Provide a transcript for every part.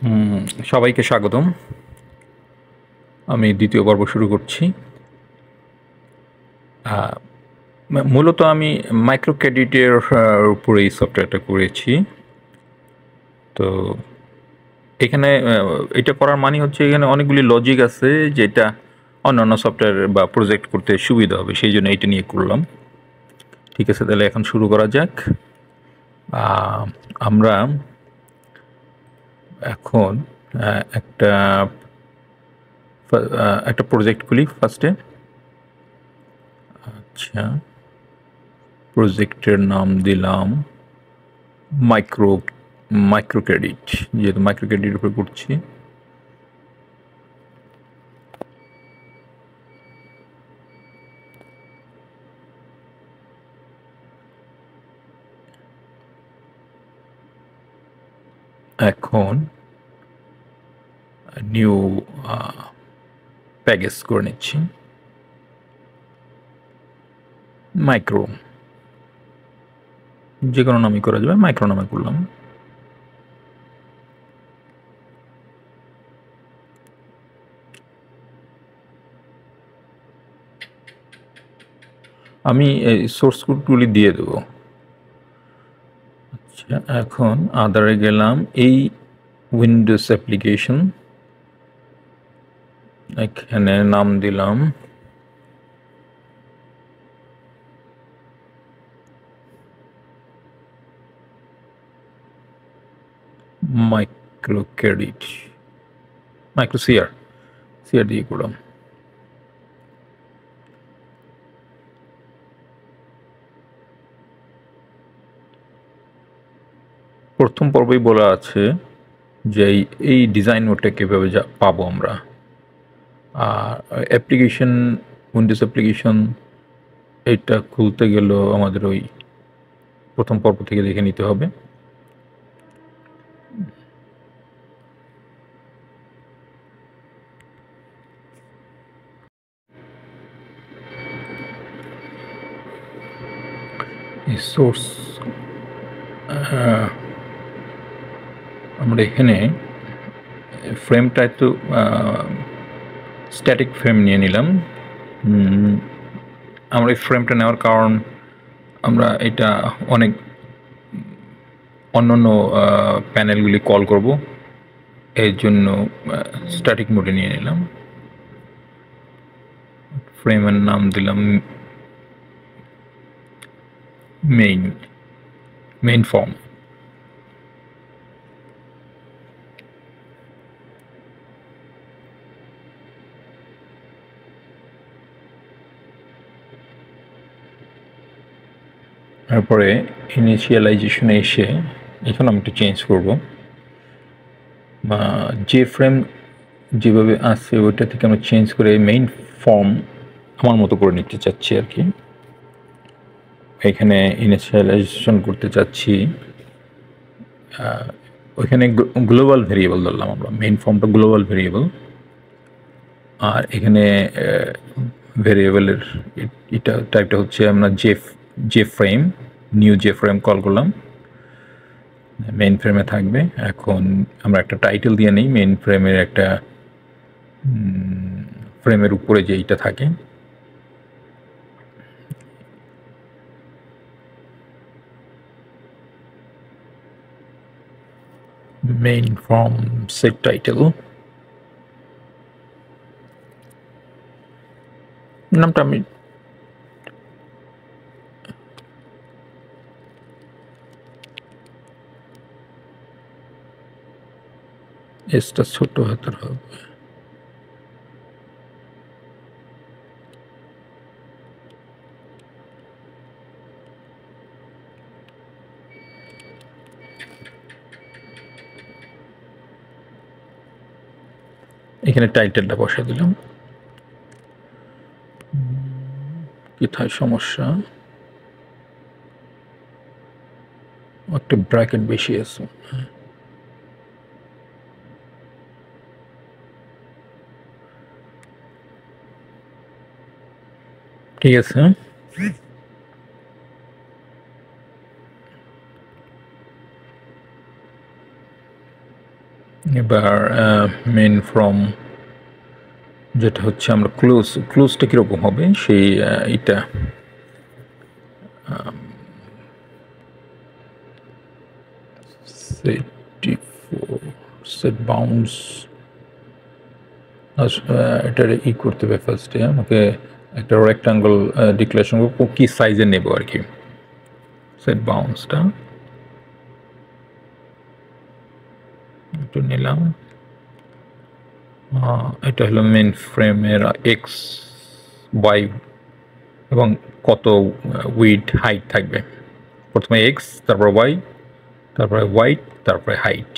হুম, সবাইকে স্বাগতম। আমি দ্বিতীয় পর্ব শুরু করছি। মূলত আমি মাইক্রো ক্রেডিটের উপরে এই সফটওয়্যারটা করেছি। তো এখানে এটা করার মানে হচ্ছে এখানে অনেকগুলি লজিক আছে যেটা অন্যান্য সফটওয়্যার বা প্রজেক্ট করতে সুবিধা হবে, সেই জন্য এটা নিয়ে করলাম। ঠিক আছে, তাহলে এখন শুরু করা যাক। আহ, আমরা এখন একটা একটা প্রজেক্ট খুলি ফার্স্টে। আচ্ছা, প্রজেক্টের নাম দিলাম মাইক্রো মাইক্রো ক্রেডিট, যেহেতু মাইক্রো ক্রেডিট উপরে করছি। এখন নিউ প্যাকেজ করে নিচ্ছি মাইক্রো, যে কোনো নামই করা যাবে, মাইক্রো নামে করলাম। আমি এই সোর্স কোডগুলি দিয়ে দেবো। আচ্ছা, এখন আদারে গেলাম, এই উইন্ডোজ অ্যাপ্লিকেশন, এখানে নাম দিলাম micro credit, micro CR, CR দিয়ে করলাম। প্রথম পর্বেই বলা আছে যে এই ডিজাইন নোটটা কীভাবে পাবো আমরা। আর অ্যাপ্লিকেশন, উইন্ডোজ অ্যাপ্লিকেশন, এটা খুলতে গেলেও আমাদের ওই প্রথম পর্ব থেকে দেখে নিতে হবে। সোর্স আমরা এখানে ফ্রেমটা একটু স্ট্যাটিক ফ্রেম নিয়ে নিলাম। আমরা এই ফ্রেমটা নেওয়ার কারণ, আমরা এটা অনেক অন্যান্য প্যানেলগুলি কল করব, এর জন্য স্ট্যাটিক মোডে নিয়ে নিলাম। ফ্রেমের নাম দিলাম মেইন ফর্ম। তারপরে ইনিশিয়ালাইজেশনে এসে এখন আমি একটু চেঞ্জ করব, যে ফ্রেম যেভাবে আছে ওইটা থেকে আমরা চেঞ্জ করে মেইন ফর্ম আমার মতো করে নিতে চাচ্ছি আর কি। এখানে ইনিশিয়ালাইজেশন করতে চাচ্ছি, ওইখানে গ্লোবাল ভেরিয়েবল ধরলাম আমরা, মেইন ফর্মটা গ্লোবাল ভেরিয়েবল। আর এখানে ভেরিয়েবলের এটা টাইপটা হচ্ছে আমরা J frame, new J frame call করলাম, মেইন ফ্রেমে থাকবে। এখন আমরা একটা টাইটেল দিয়ে নিই, মেইন ফ্রেমের একটা ফ্রেমের উপরে যে এইটা থাকে, মেইন ফর্ম সেট টাইটেল, নামটা আমি এসটা ছোট হাতের হবে। এখানে টাইটেলটা বসে দিলাম। কোথায় সমস্যা, একটা ব্র্যাকেট বেশি আছে। ঠিক আছে, এবার মেন ফ্রম যেটা হচ্ছে আমরা ক্লোজটা কীরকম হবে সেই এটা সেট বাউন্স এটা করতে হবে ফার্স্টে আমাকে একটা রেক্টাঙ্গল ডিক্লারেশন করবো কী সাইজে নেব আর কি সেট বাউন্সটা একটু নিলাম এটা হলো মেন ফ্রেমের এক্স ওয়াই এবং কত উইড হাইট থাকবে প্রথমে এক্স তারপর ওয়াই তারপরে ওয়াইড তারপরে হাইট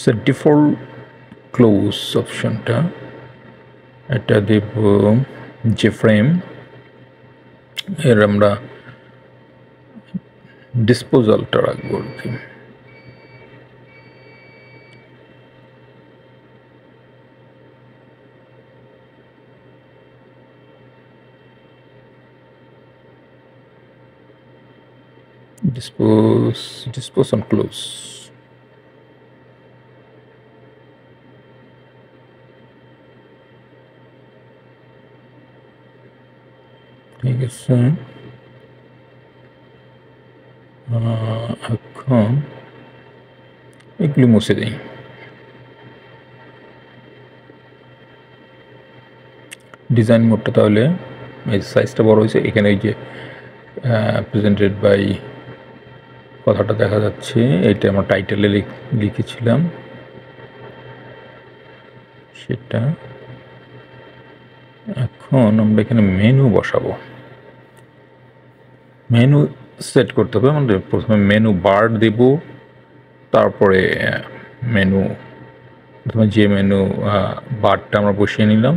সো ডিফল্ট ক্লোজ অপশনটা এটা দেব যে ফ্রেম এর আমরা ডিসপোজালটা রাখবো আর কি dispose on close ঠিক আছে এখন এগুলি মুছে দিই ডিজাইন মোডটা তাহলে এই সাইজটা বড় হয়েছে এখানে এই যে প্রেজেন্টেড বাই কথাটা দেখা যাচ্ছে এটা আমরা টাইটেলে লিখেছিলাম সেটা এখন আমরা এখানে মেনু বসাবো মেনু সেট করতে হবে আমাদের প্রথমে মেনু বার দেব তারপরে মেনু প্রথমে যে মেনু বারটা আমরা বসিয়ে নিলাম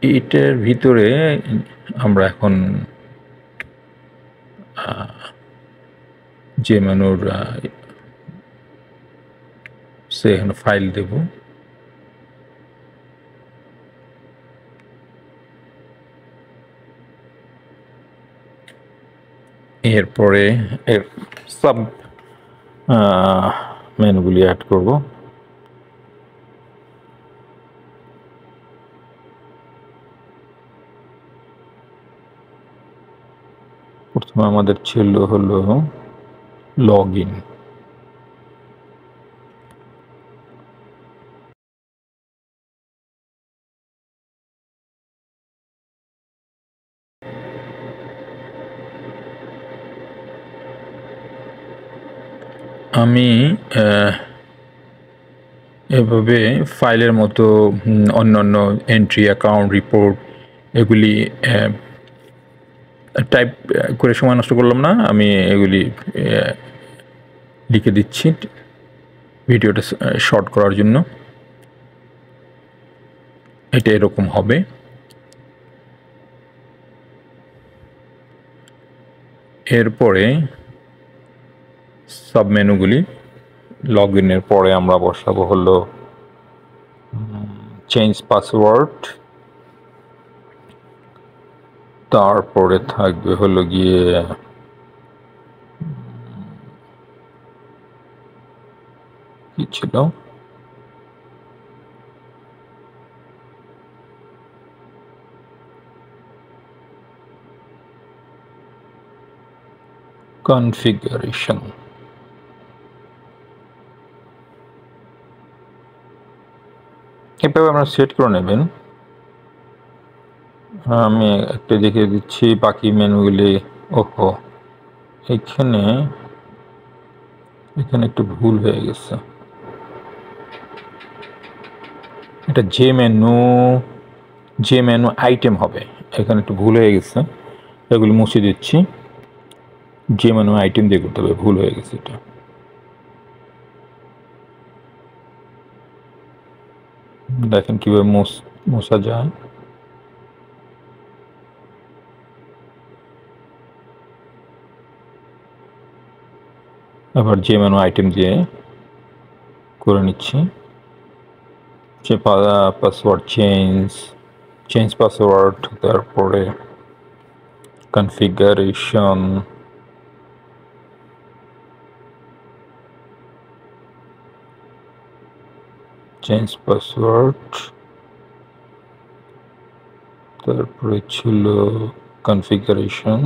এটার ভিতরে আমরা এখন যে মেনুর সে এখানে ফাইল দেব এরপরে এর সাব মেনুগুলি অ্যাড করব প্রথমে আমাদের ছিল হলো লগ ইন আমি এভাবে ফাইলের মতো অন্যান্য এন্ট্রি অ্যাকাউন্ট রিপোর্ট এগুলি টাইপ করে সময় নষ্ট করলাম না আমি এগুলি লিখে দিচ্ছি ভিডিওটা শর্ট করার জন্য এটা এরকম হবে এরপরে সাব মেনুগুলি লগ ইনের পরে আমরা বসাবো হলো চেঞ্জ পাসওয়ার্ড তারপরে থাকবে হলো গিয়ে কি ছিল কনফিগারেশন এভাবে আপনারা সেট করে নেবেন আমি একটা দেখিয়ে দিচ্ছি বাকি মেনুগুলি ওহো এখানে একটু ভুল হয়ে গেছে এটা যে মেনু আইটেম হবে এখানে একটু ভুল হয়ে গেছে এগুলি মুছে দিচ্ছি যে মেনু আইটেম দিয়ে করতে হবে, ভুল হয়ে গেছে এটা। দেখেন কীভাবে মোছা যায়। আবার যে মেনু আইটেম দিয়ে করে নিচ্ছি। যে পাসওয়ার্ড চেঞ্জ পাসওয়ার্ড, তারপরে কনফিগারেশন, চেঞ্জ পাসওয়ার্ড, তারপরে ছিল কনফিগারেশন,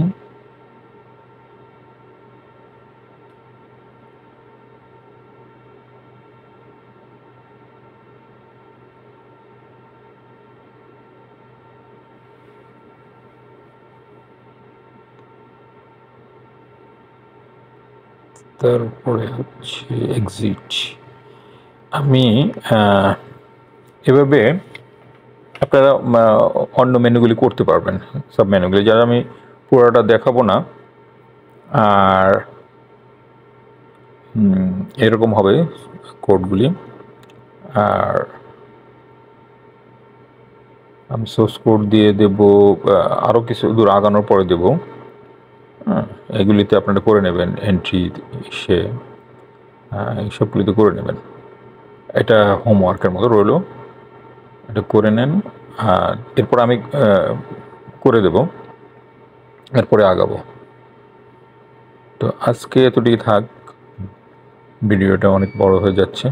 তারপরে হচ্ছে এক্সিট। আমি এভাবে আপনারা অন্য মেনুগুলি করতে পারবেন, সব মেনুগুলি, যারা আমি পুরোটা দেখাবো না। আর এরকম হবে কোডগুলি। আর আমি সোর্স কোড দিয়ে দেব, আরও কিছু দূর আগানোর পরে দেব। এগুলিতে আপনারা করে নেবেন, এন্ট্রি সে এইসবগুলিতে করে নেবেন। এটা হোমওয়ার্কের মতো রইল, এটা করে নেন। এরপর আমি করে দেব, এরপরে আগাবো। তো আজকে এতটুকু থাক, ভিডিওটা অনেক বড় হয়ে যাচ্ছে।